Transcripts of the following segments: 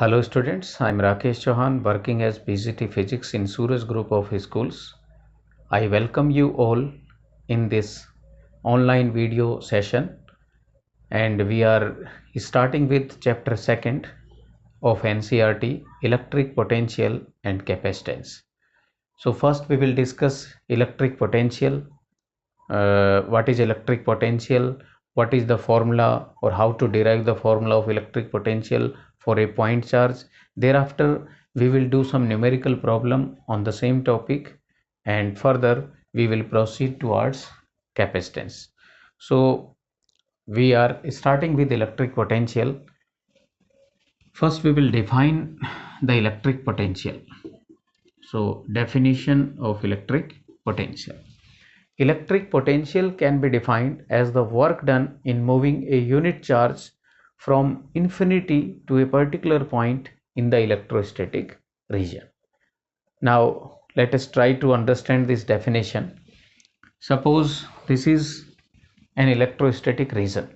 Hello students, I am Rakesh Chauhan working as PGT Physics in Suraj Group of Schools. I welcome you all in this online video session, and we are starting with chapter 2nd of NCERT, Electric Potential and Capacitance. So first we will discuss electric potential. What is electric potential, what is the formula or how to derive the formula of electric potential for a point charge. Thereafter we will do some numerical problem on the same topic, and further we will proceed towards capacitance. So we are starting with electric potential. First we will define the electric potential. So definition of electric potential. Electric potential can be defined as the work done in moving a unit charge from infinity to a particular point in the electrostatic region. Now let us try to understand this definition. Suppose this is an electrostatic region.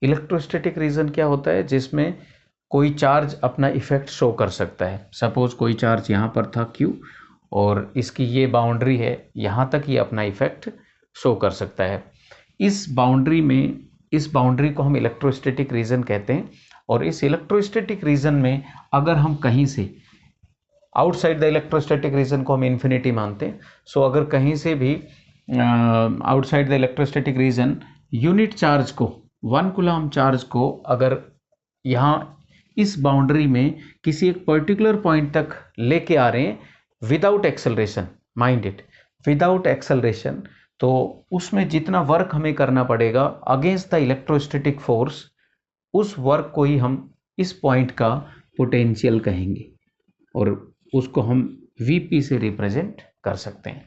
Electrostatic region क्या होता है? जिसमें कोई charge अपना effect show कर सकता है. Suppose कोई चार्ज यहाँ पर था Q और इसकी ये बाउंड्री है, यहाँ तक ये अपना इफेक्ट शो कर सकता है. इस बाउंड्री को हम इलेक्ट्रोस्टैटिक रीजन कहते हैं. और इस इलेक्ट्रोस्टैटिक रीजन में अगर हम कहीं से आउटसाइड द इलेक्ट्रोस्टैटिक रीजन को हम इन्फिनिटी मानते हैं. सो अगर कहीं से भी outside the electrostatic region unit charge को 1 कूलम चार्ज को अगर यहाँ इस बाउंड्री में किसी एक पर्टिकुलर पॉइंट तक लेके आ रहे हैं without acceleration, mind it, without acceleration, तो उसमें जितना वर्क हमें करना पड़ेगा अगेंस्ट द इलेक्ट्रोस्टैटिक फोर्स, उस वर्क को ही हम इस पॉइंट का पोटेंशियल कहेंगे और उसको हम Vp से रिप्रेजेंट कर सकते हैं.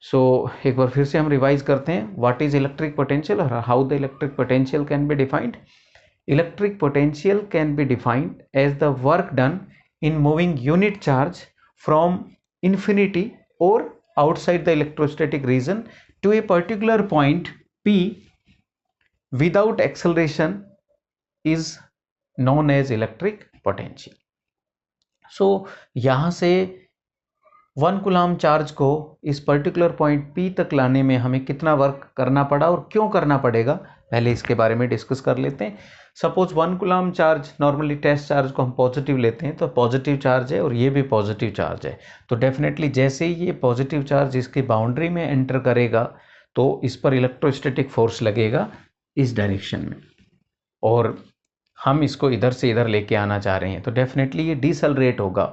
सो एक बार फिर से हम रिवाइज करते हैं. व्हाट इज इलेक्ट्रिक पोटेंशियल और how the electric potential can be defined. Electric potential can be defined as the work done in moving unit charge from infinity or outside the electrostatic region to a particular point P without acceleration is known as electric potential. So यहाँ से 1 coulomb charge को इस particular point P तक लाने में हमें कितना work करना पड़ा और क्यों करना पड़ेगा, पहले इसके बारे में डिस्कस कर लेते हैं. Suppose 1 coulomb charge, normally test charge को हम पॉजिटिव लेते हैं, तो पॉजिटिव चार्ज है और ये भी पॉजिटिव चार्ज है. तो डेफिनेटली जैसे ही ये पॉजिटिव चार्ज इसकी बाउंड्री में एंटर करेगा तो इस पर इलेक्ट्रोस्टैटिक फोर्स लगेगा इस डायरेक्शन में, और हम इसको इधर से इधर लेके आना चाह रहे हैं तो डेफिनेटली ये डिसलरेट होगा.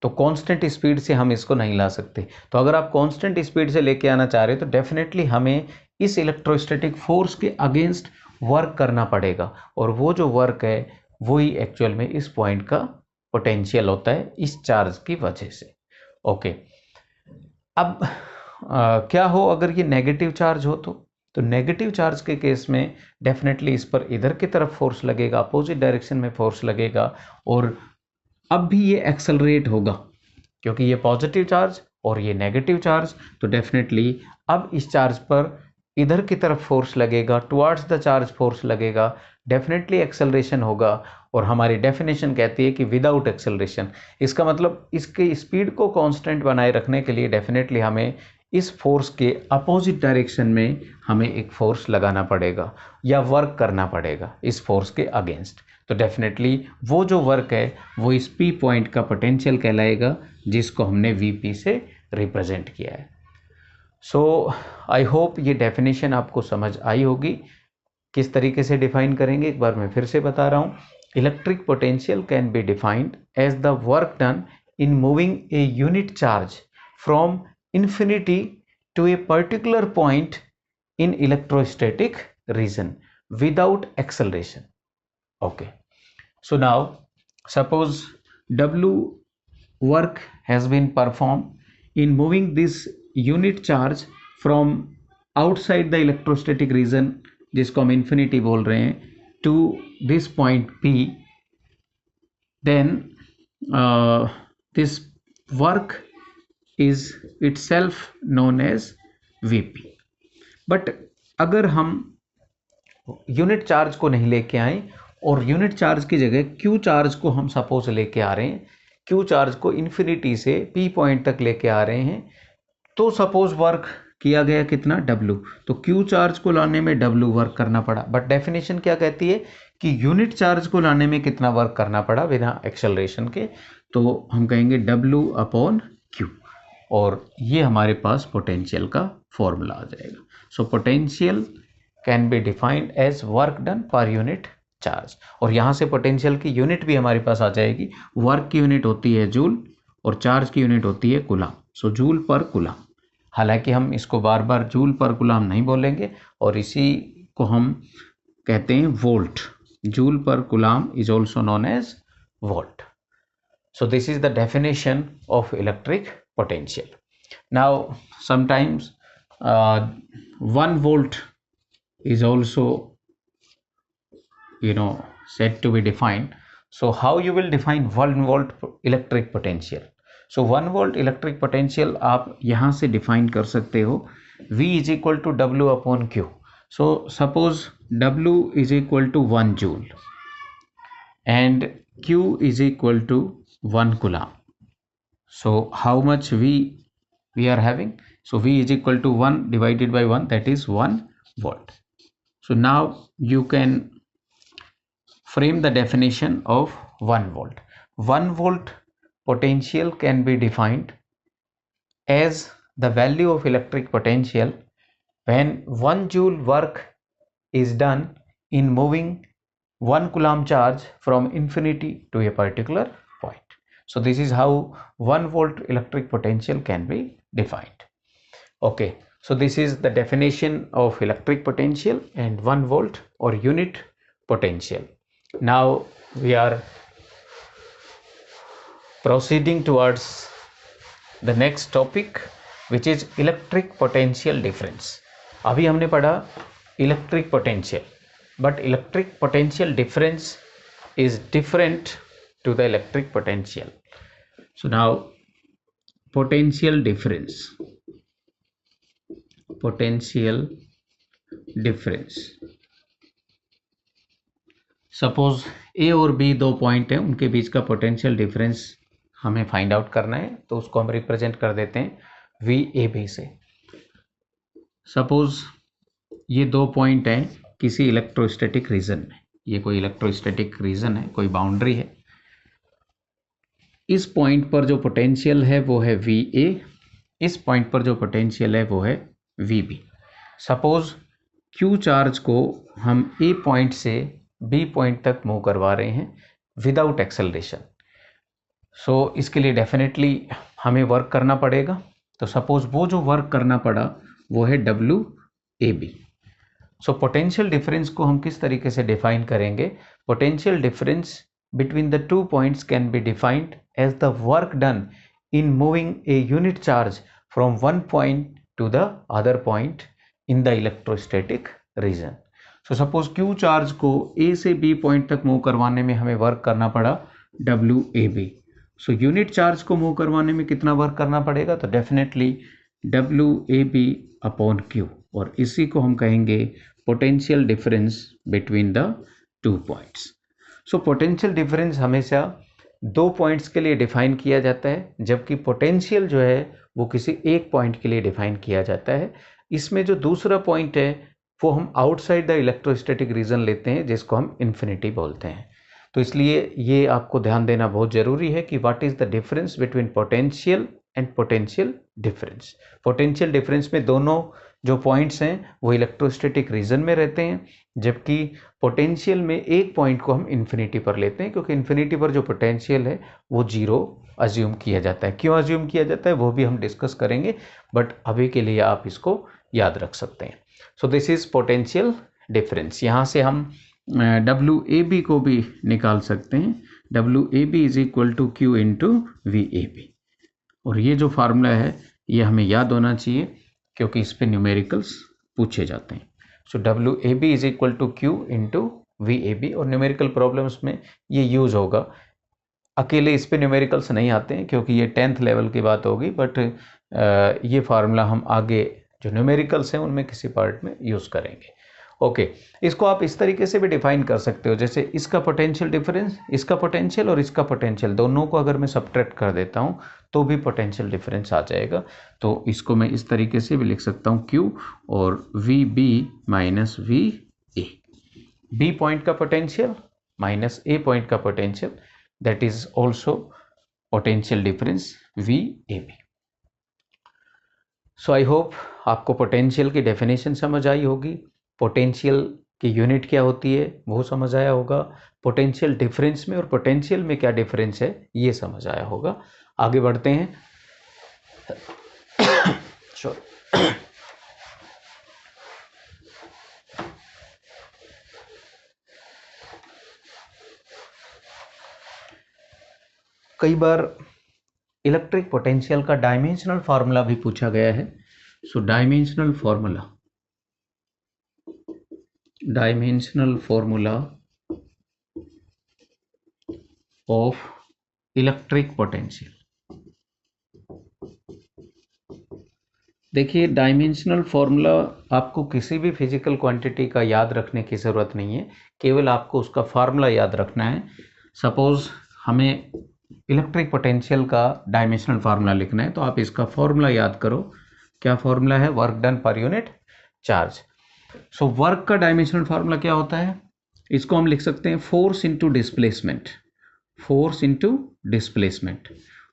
तो कांस्टेंट स्पीड से हम इसको नहीं ला सकते. तो अगर आप कांस्टेंट स्पीड से लेके आना चाह रहे हो तो डेफिनेटली हमें इस इलेक्ट्रोस्टैटिक फोर्स के अगेंस्ट वर्क करना पड़ेगा, और वो जो वर्क है वही एक्चुअल में इस पॉइंट का पोटेंशियल होता है इस चार्ज की वजह से. ओके, अब क्या हो अगर ये नेगेटिव चार्ज हो तो नेगेटिव चार्ज के केस में डेफिनेटली इस पर इधर की तरफ फोर्स लगेगा, अपोजिट डायरेक्शन में फोर्स लगेगा, और अब भी ये एक्सेलरेट होगा क्योंकि ये पॉजिटिव चार्ज और ये नेगेटिव चार्ज. तो डेफिनेटली अब इस चार्ज पर इधर की तरफ फोर्स लगेगा, टुवर्ड्स द चार्ज फोर्स लगेगा, डेफिनेटली एक्सेलरेशन होगा. और हमारी डेफिनेशन कहती है कि विदाउट एक्सेलरेशन. इसका मतलब इसके स्पीड को कांस्टेंट बनाए रखने के लिए डेफिनेटली हमें इस फोर्स के अपोजिट डायरेक्शन में हमें एक फोर्स लगाना पड़ेगा या वर्क करना पड़ेगा इस फोर्स के अगेंस्ट. तो डेफिनेटली वो जो वर्क है वो इस P पॉइंट का पोटेंशियल कहलाएगा, जिसको हमने Vp से रिप्रेजेंट किया है. सो आई होप ये डेफिनेशन आपको समझ आई होगी. किस तरीके से डिफाइन करेंगे एक बार मैं फिर से बता रहा हूँ. Electric potential can be defined as the work done in moving a unit charge from infinity to a particular point in electrostatic region without acceleration. Okay, so now suppose W work has been performed in moving this unit charge from outside the electrostatic region, जिसको हम infinity बोल रहे हैं, to this point P. Then this work is itself known as Vp. But अगर हम unit charge को नहीं लेके आए और यूनिट चार्ज की जगह क्यू चार्ज को हम सपोज लेके आ रहे हैं, क्यू चार्ज को इन्फिनिटी से पी पॉइंट तक लेके आ रहे हैं, तो सपोज वर्क किया गया कितना W, तो क्यू चार्ज को लाने में W वर्क करना पड़ा। बट डेफिनेशन क्या कहती है कि यूनिट चार्ज को लाने में कितना वर्क करना पड़ा बिना एक्सेलरेशन के, तो हम कहेंगे W/Q, और ये हमारे पास पोटेंशियल का फॉर्मूला आ जाएगा। So potential can be defined as work done per unit charge, और यहाँ से पोटेंशियल की यूनिट भी हमारे पास आ जाएगी। वर्क की यूनिट होती है जूल और चार्ज की यूनिट होती है कूलाम, सो जूल पर कूलाम। हालांकि हम इसको बार बार जूल पर कूलाम नहीं बोलेंगे, और इसी को हम कहते हैं volt. Joule per coulomb is also known as volt. So this is the definition of electric potential. Now sometimes 1 volt is also said to be defined. So how you will define 1 volt electric potential? So 1 volt electric potential आप यहाँ से define कर सकते हो, V is equal to W/Q. So suppose W is equal to 1 joule and Q is equal to 1 coulomb. So how much we are having? So V is equal to 1 divided by 1, that is 1 volt. So now you can frame the definition of 1 volt. 1 volt potential can be defined as the value of electric potential when 1 joule work is done in moving 1 coulomb charge from infinity to a particular point. So this is how 1 volt electric potential can be defined. Okay, so this is the definition of electric potential and 1 volt or unit potential. Now we are proceeding towards the next topic, which is electric potential difference. अभी हमने पढ़ा electric potential, but electric potential difference is different to the electric potential. So now potential difference. Suppose A और B दो point हैं, उनके बीच का potential difference हमें फाइंड आउट करना है, तो उसको हम रिप्रेजेंट कर देते हैं VAB से। सपोज ये दो पॉइंट हैं किसी इलेक्ट्रोस्टैटिक रीजन में, ये कोई इलेक्ट्रोस्टैटिक रीजन है, कोई बाउंड्री है। इस पॉइंट पर जो पोटेंशियल है वो है VA, इस पॉइंट पर जो पोटेंशियल है वो है VB। सपोज Q चार्ज को हम A पॉइंट से B पॉइंट तक मूव करवा रहे हैं विदाउट एक्सेलरेशन। सो इसके लिए डेफिनेटली हमें वर्क करना पड़ेगा, तो सपोज वो जो वर्क करना पड़ा वो है WAB। सो पोटेंशियल डिफरेंस को हम किस तरीके से डिफाइन करेंगे? Potential difference between the 2 points can be defined as the work done in moving a unit charge from one point to the other point in the electrostatic region. So suppose Q charge को A से B point तक move करवाने में हमें work करना पड़ा WAB। So unit charge को move करवाने में कितना वर्क करना पड़ेगा? तो डेफिनेटली WAB/Q, और इसी को हम कहेंगे potential difference between the 2 points. So potential difference हमेशा 2 पॉइंट्स के लिए डिफाइन किया जाता है, जबकि पोटेंशियल जो है वो किसी एक पॉइंट के लिए डिफाइन किया जाता है। इसमें जो दूसरा पॉइंट है वो हम आउटसाइड द इलेक्ट्रोस्टैटिक रीजन लेते हैं, जिसको हम इन्फिनिटी बोलते हैं। तो इसलिए ये आपको ध्यान देना बहुत ज़रूरी है कि what is the difference between potential and potential difference. Potential difference में दोनों जो पॉइंट्स हैं वो इलेक्ट्रोस्टैटिक रीजन में रहते हैं, जबकि पोटेंशियल में एक पॉइंट को हम इन्फिनिटी पर लेते हैं, क्योंकि इन्फिनिटी पर जो पोटेंशियल है वो जीरो अज्यूम किया जाता है। क्यों अज्यूम किया जाता है वो भी हम डिस्कस करेंगे, बट अभी के लिए आप इसको याद रख सकते हैं। सो दिस इज पोटेंशियल डिफरेंस। यहाँ से हम WAB को भी निकाल सकते हैं। WAB is equal to Q into VAB, और ये जो फार्मूला है ये हमें याद होना चाहिए, क्योंकि इस पे न्यूमेरिकल्स पूछे जाते हैं। So WAB is equal to Q into VAB, और न्यूमेरिकल प्रॉब्लम्स में ये यूज़ होगा। अकेले इस पे न्यूमेरिकल्स नहीं आते हैं, क्योंकि ये 10th लेवल की बात होगी, बट ये फार्मूला हम आगे जो न्यूमेरिकल्स हैं उनमें किसी पार्ट में यूज़ करेंगे। ओके, इसको आप इस तरीके से भी डिफाइन कर सकते हो, जैसे इसका पोटेंशियल डिफरेंस, इसका पोटेंशियल और इसका पोटेंशियल दोनों को अगर मैं सब्ट्रैक्ट कर देता हूँ तो भी पोटेंशियल डिफरेंस आ जाएगा। तो इसको मैं इस तरीके से भी लिख सकता हूँ Q और V B minus V A, B point का पोटेंशियल माइनस ए पॉइंट का potential, that is also potential difference V A B. So I hope आपको पोटेंशियल की डेफिनेशन समझ आई होगी, पोटेंशियल की यूनिट क्या होती है वो समझ आया होगा, पोटेंशियल डिफरेंस में और पोटेंशियल में क्या डिफरेंस है ये समझ आया होगा। आगे बढ़ते हैं। कई बार इलेक्ट्रिक पोटेंशियल का डायमेंशनल फार्मूला भी पूछा गया है। So dimensional formula of electric potential. देखिए, डायमेंशनल फार्मूला आपको किसी भी फिजिकल क्वांटिटी का याद रखने की ज़रूरत नहीं है, केवल आपको उसका फार्मूला याद रखना है। सपोज हमें इलेक्ट्रिक पोटेंशियल का डायमेंशनल फार्मूला लिखना है तो आप इसका फार्मूला याद करो। क्या फार्मूला है? Work done per unit charge. So work का डायमेंशनल फार्मूला क्या होता है? इसको हम लिख सकते हैं फोर्स इंटू डिस्प्लेसमेंट,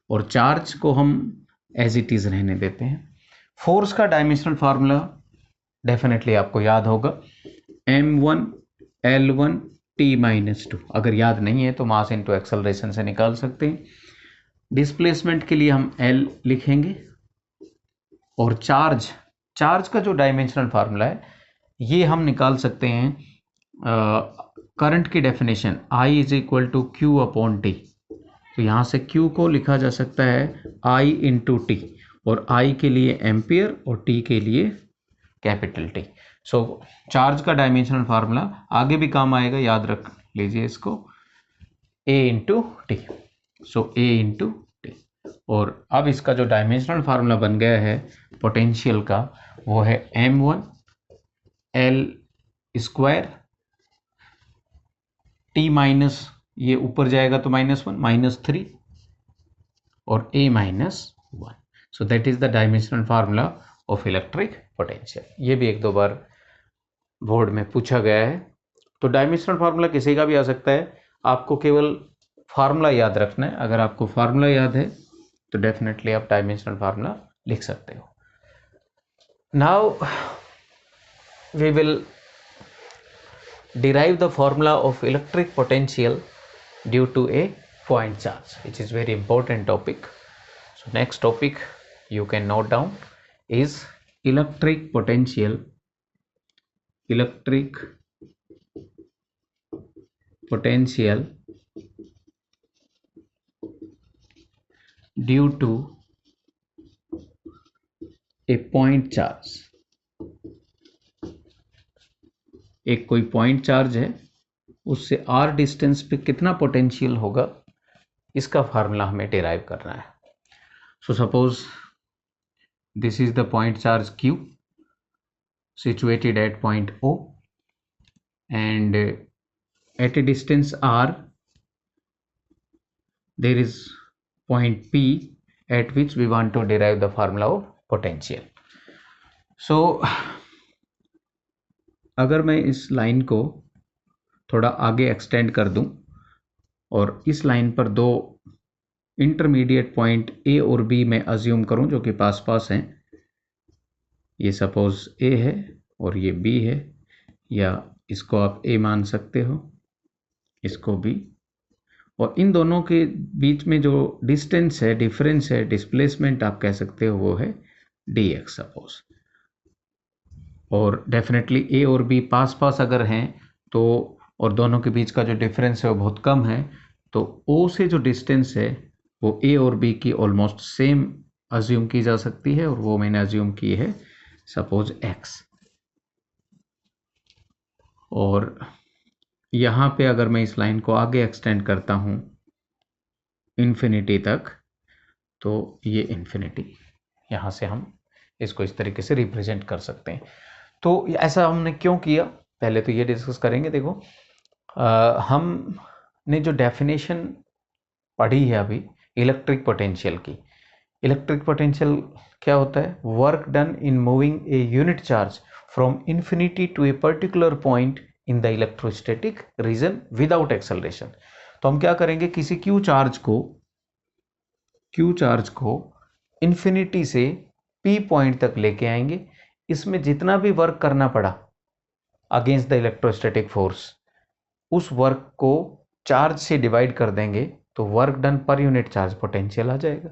और चार्ज को हम एज इट इज रहने देते हैं। फोर्स का डायमेंशनल फार्मूला डेफिनेटली आपको याद होगा, m1 L1 T-2। अगर याद नहीं है तो मास इंटू एक्सेलरेशन से निकाल सकते हैं। डिस्प्लेसमेंट के लिए हम L लिखेंगे, और चार्ज का जो डायमेंशनल फार्मूला है ये हम निकाल सकते हैं करंट की definition I is equal to Q upon T। तो यहाँ से Q को लिखा जा सकता है I इंटू T, और I के लिए एम्पियर और T के लिए कैपिटल T। सो चार्ज का डायमेंशनल फार्मूला आगे भी काम आएगा, याद रख लीजिए इसको, A into T. So A into T. और अब इसका जो डायमेंशनल फार्मूला बन गया है पोटेंशियल का, वो है m1 L square T minus, ये ऊपर जाएगा तो -1 -3 और A -1। So that is the dimensional formula of electric potential. ये भी एक दो बार बोर्ड में पूछा गया है। तो डायमेंशनल फार्मूला किसी का भी आ सकता है, आपको केवल फार्मूला याद रखना है। अगर आपको फार्मूला याद है तो डेफिनेटली आप डायमेंशनल फार्मूला लिख सकते हो। Now we will derive the formula of electric potential due to a point charge, which is very important topic. So next topic you can note down is electric potential due to a point charge। एक कोई point charge है, उससे r distance पे कितना potential होगा, इसका formula हमें derive करना है। So suppose this is the point charge Q situated at point O, and at a distance r there is point P at which we want to derive the formula of potential. So अगर मैं इस line को थोड़ा आगे extend कर दूं और इस लाइन पर दो इंटरमीडिएट पॉइंट A और B में अज्यूम करूं जो कि पास पास हैं, ये सपोज A है और ये B है, या इसको आप A मान सकते हो, इसको B, और इन दोनों के बीच में जो डिस्टेंस है, डिफरेंस है, डिस्प्लेसमेंट आप कह सकते हो, वो है dx सपोज। और डेफिनेटली A और B पास पास अगर हैं तो, और दोनों के बीच का जो डिफरेंस है वो बहुत कम है, तो O से जो डिस्टेंस है वो A और B की ऑलमोस्ट सेम अज्यूम की जा सकती है, और वो मैंने अज्यूम की है सपोज x। और यहाँ पे अगर मैं इस लाइन को आगे एक्सटेंड करता हूँ इन्फिनिटी तक, तो ये इन्फिनिटी, यहाँ से हम इसको इस तरीके से रिप्रेजेंट कर सकते हैं। तो ऐसा हमने क्यों किया? पहले तो ये डिस्कस करेंगे। देखो हमने जो डेफिनेशन पढ़ी है अभी इलेक्ट्रिक पोटेंशियल की, इलेक्ट्रिक पोटेंशियल क्या होता है? Work done in moving a unit charge from infinity to a particular point in the electrostatic region without acceleration. तो हम क्या करेंगे, किसी क्यू चार्ज को इन्फिनिटी से पी पॉइंट तक लेके आएंगे। इसमें जितना भी वर्क करना पड़ा अगेंस्ट द इलेक्ट्रोस्टैटिक फोर्स, उस वर्क को चार्ज से डिवाइड कर देंगे तो work done per unit charge potential आ जाएगा।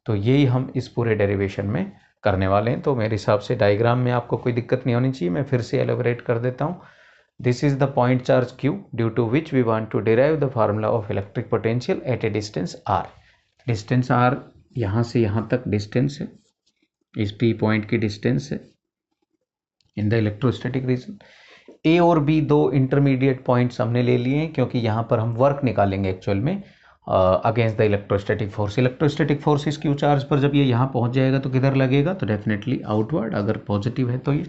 तो यही हम इस पूरे डेरिवेशन में करने वाले हैं। तो मेरे हिसाब से डायग्राम में आपको कोई दिक्कत नहीं होनी चाहिए, मैं फिर से एलोबरेट कर देता हूँ। This is the point charge Q due to which we want to derive the formula of electric potential at a distance R। Distance R यहाँ से यहाँ तक डिस्टेंस है, इस P पॉइंट की डिस्टेंस है in the electrostatic region. A और B दो इंटरमीडिएट पॉइंट्स हमने ले लिए हैं क्योंकि यहाँ पर हम वर्क निकालेंगे एक्चुअल में against the electrostatic force. Electrostatic force इस क्यू चार्ज पर जब ये यहाँ पहुँच जाएगा तो किधर लगेगा? तो डेफिनेटली आउटवर्ड, अगर पॉजिटिव है तो ये,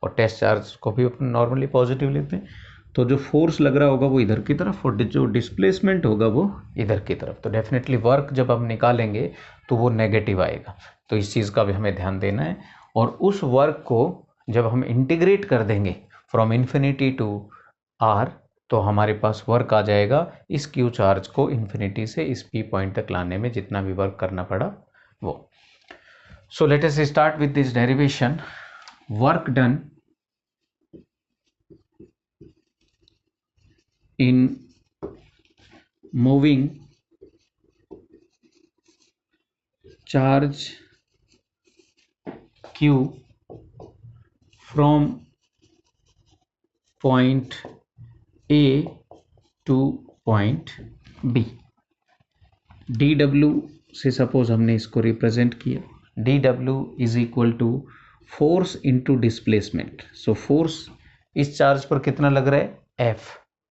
और टेस्ट चार्ज को भी अपन नॉर्मली पॉजिटिव लेते हैं। तो जो फोर्स लग रहा होगा वो इधर की तरफ और जो डिस्प्लेसमेंट होगा वो इधर की तरफ। तो डेफिनेटली वर्क जब हम निकालेंगे तो वो नेगेटिव आएगा, तो इस चीज़ का भी हमें ध्यान देना है। और उस वर्क को जब हम इंटीग्रेट कर देंगे फ्रॉम इन्फिनिटी टू R तो हमारे पास वर्क आ जाएगा इस क्यू चार्ज को इन्फिनिटी से इस P पॉइंट तक लाने में जितना भी वर्क करना पड़ा वो। So let us start with this derivation. Work done in moving charge Q from point A to point B। dW से सपोज हमने इसको रिप्रेजेंट किया, dW is equal to force into displacement. So force इस charge पर कितना लग रहा है? F।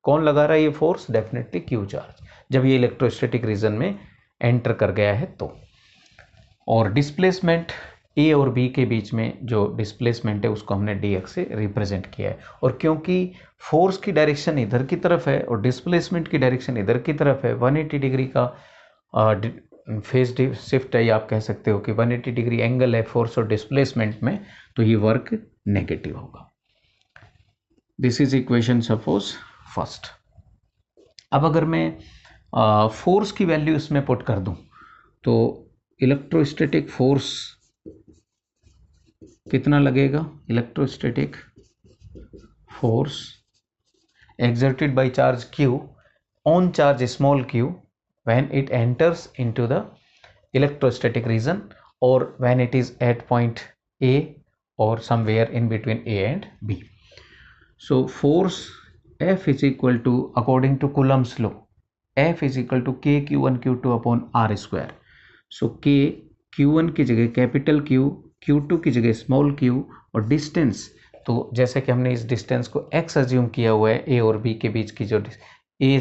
कौन लगा रहा है ये फोर्स? डेफिनेटली क्यू चार्ज, जब ये इलेक्ट्रोस्टैटिक रीजन में एंटर कर गया है तो। और डिस्प्लेसमेंट ए और बी के बीच में जो डिस्प्लेसमेंट है उसको हमने dx से रिप्रेजेंट किया है। और क्योंकि फोर्स की डायरेक्शन इधर की तरफ है और डिस्प्लेसमेंट की डायरेक्शन इधर की तरफ है, 180 डिग्री का फेज शिफ्ट है, या आप कह सकते हो कि 180 डिग्री एंगल है फोर्स और डिस्प्लेसमेंट में, तो ये वर्क नेगेटिव होगा। This is equation suppose first. अब अगर मैं फोर्स की वैल्यू इसमें पुट कर दूं तो इलेक्ट्रोस्टैटिक फोर्स कितना लगेगा? Electrostatic force exerted by charge Q on charge small q when it enters into the electrostatic region or when it is at point A or somewhere in between A and B. So force F is equal to, according to Coulomb's law, F is equal to K Q1 Q2 upon R square. So K Q1 की जगह capital Q, Q2 की जगह small q, और distance, तो जैसे कि हमने इस डिस्टेंस को x अज्यूम किया हुआ है A और B के बीच की जो A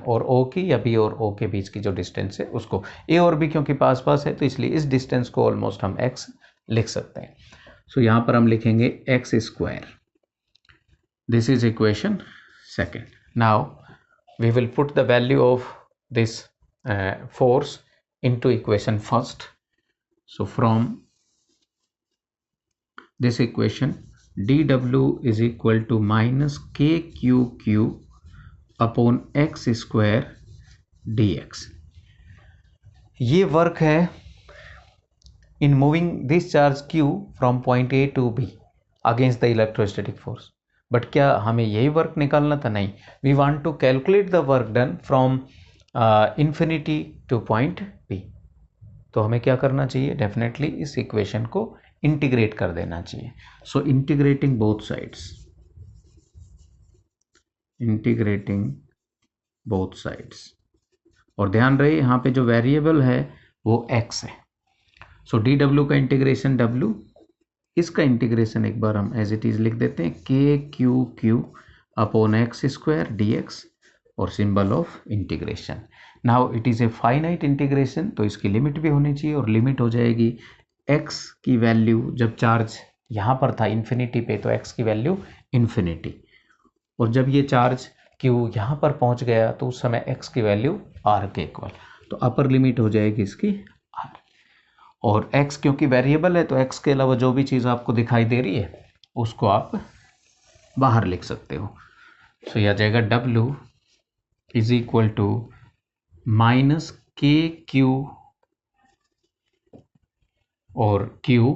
और O की या B और O के बीच की जो डिस्टेंस है उसको, A और B क्योंकि पास पास है तो इसलिए इस डिस्टेंस को ऑलमोस्ट हम x लिख सकते हैं। सो यहाँ पर हम लिखेंगे x square. This is equation second. Now we will put the value of this force into equation first. So from this equation dW is equal to minus KQQ upon x square dx। ये work है in moving this charge Q from point A to B against the electrostatic force। But क्या हमें यही work निकालना था? नहीं, we want to calculate the work done from infinity to point B। तो हमें क्या करना चाहिए? डेफिनेटली इस इक्वेशन को इंटीग्रेट कर देना चाहिए। So integrating both sides, integrating both sides, और ध्यान रहे यहाँ पे जो वेरिएबल है वो x है। सो dw का इंटीग्रेशन w, इसका इंटीग्रेशन एक बार हम एज इट इज लिख देते हैं KQQ upon x square dx और symbol of integration. Now it is a finite integration, तो इसकी लिमिट भी होनी चाहिए, और लिमिट हो जाएगी x की वैल्यू, जब चार्ज यहाँ पर था इन्फिनिटी पे तो x की वैल्यू इन्फिनिटी, और जब ये चार्ज Q यहाँ पर पहुँच गया तो उस समय x की वैल्यू R के इक्वल, तो अपर लिमिट हो जाएगी इसकी R। और x क्योंकि वेरिएबल है तो x के अलावा जो भी चीज़ आपको दिखाई दे रही है उसको आप बाहर लिख सकते हो। सो यह आ जाएगा W is equal to minus k q और Q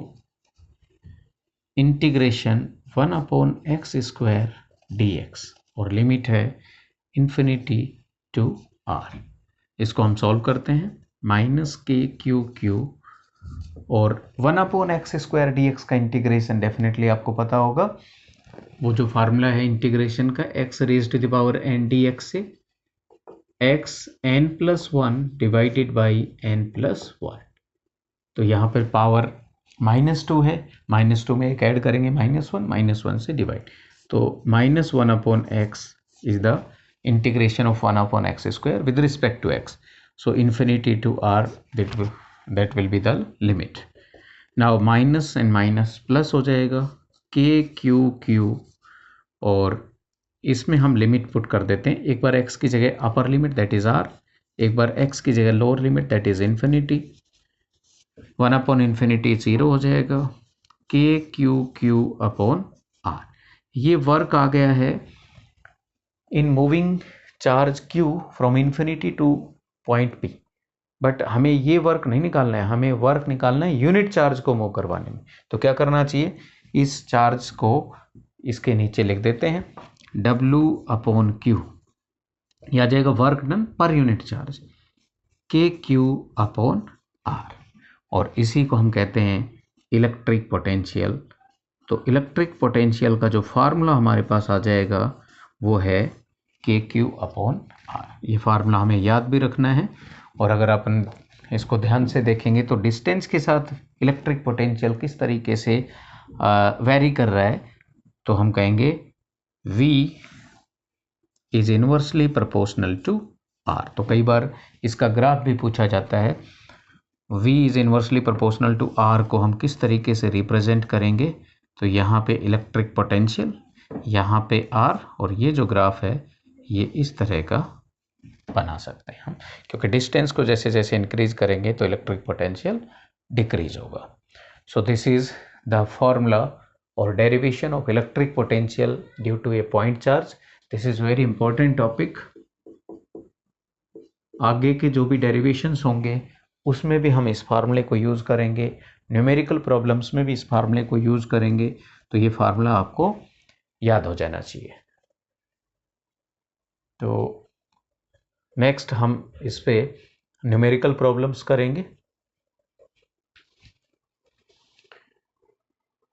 इंटीग्रेशन 1/x² dx, और लिमिट है इन्फिनिटी टू R। इसको हम सॉल्व करते हैं। माइनस के क्यू और 1/x² dx का इंटीग्रेशन डेफिनेटली आपको पता होगा, वो जो फार्मूला है इंटीग्रेशन का x raise to the power n dx से x n+1 divided by n+1। तो यहाँ पर पावर -2 है, -2 में एक ऐड करेंगे -1 से डिवाइड, तो -1/x is the integration of 1/x² with respect to x. So infinity to R, that will be the limit. Now minus and minus plus हो जाएगा k और इसमें हम लिमिट पुट कर देते हैं। एक बार x की जगह upper limit that is R, एक बार x की जगह lower limit that is infinity. 1/∞ 0 हो जाएगा, k/r। ये वर्क आ गया है in moving charge Q from infinity two point P। But हमें ये वर्क नहीं निकालना है, हमें वर्क निकालना है यूनिट चार्ज को मूव करवाने में। तो क्या करना चाहिए, इस चार्ज को इसके नीचे लिख देते हैं W/Q, यह आ जाएगा work done per unit charge kQ/R, और इसी को हम कहते हैं इलेक्ट्रिक पोटेंशियल। तो इलेक्ट्रिक पोटेंशियल का जो फार्मूला हमारे पास आ जाएगा वो है kQ/R। ये फार्मूला हमें याद भी रखना है, और अगर अपन इसको ध्यान से देखेंगे तो डिस्टेंस के साथ इलेक्ट्रिक पोटेंशियल किस तरीके से वेरी कर रहा है, तो हम कहेंगे V is inversely proportional to R। तो कई बार इसका ग्राफ भी पूछा जाता है। V is inversely proportional to R को हम किस तरीके से रिप्रेजेंट करेंगे, तो यहाँ पे इलेक्ट्रिक पोटेंशियल, यहाँ पे R, और ये जो ग्राफ है ये इस तरह का बना सकते हैं हम, क्योंकि डिस्टेंस को जैसे जैसे इंक्रीज करेंगे तो इलेक्ट्रिक पोटेंशियल डिक्रीज होगा। So this is the formula और derivation of electric potential due to a point charge. This is very important topic. आगे के जो भी डेरिवेशंस होंगे उसमें भी हम इस फार्मूले को यूज़ करेंगे, न्यूमेरिकल प्रॉब्लम्स में भी इस फार्मूले को यूज़ करेंगे। तो ये फार्मूला आपको याद हो जाना चाहिए। तो नेक्स्ट हम इस पे न्यूमेरिकल प्रॉब्लम्स करेंगे।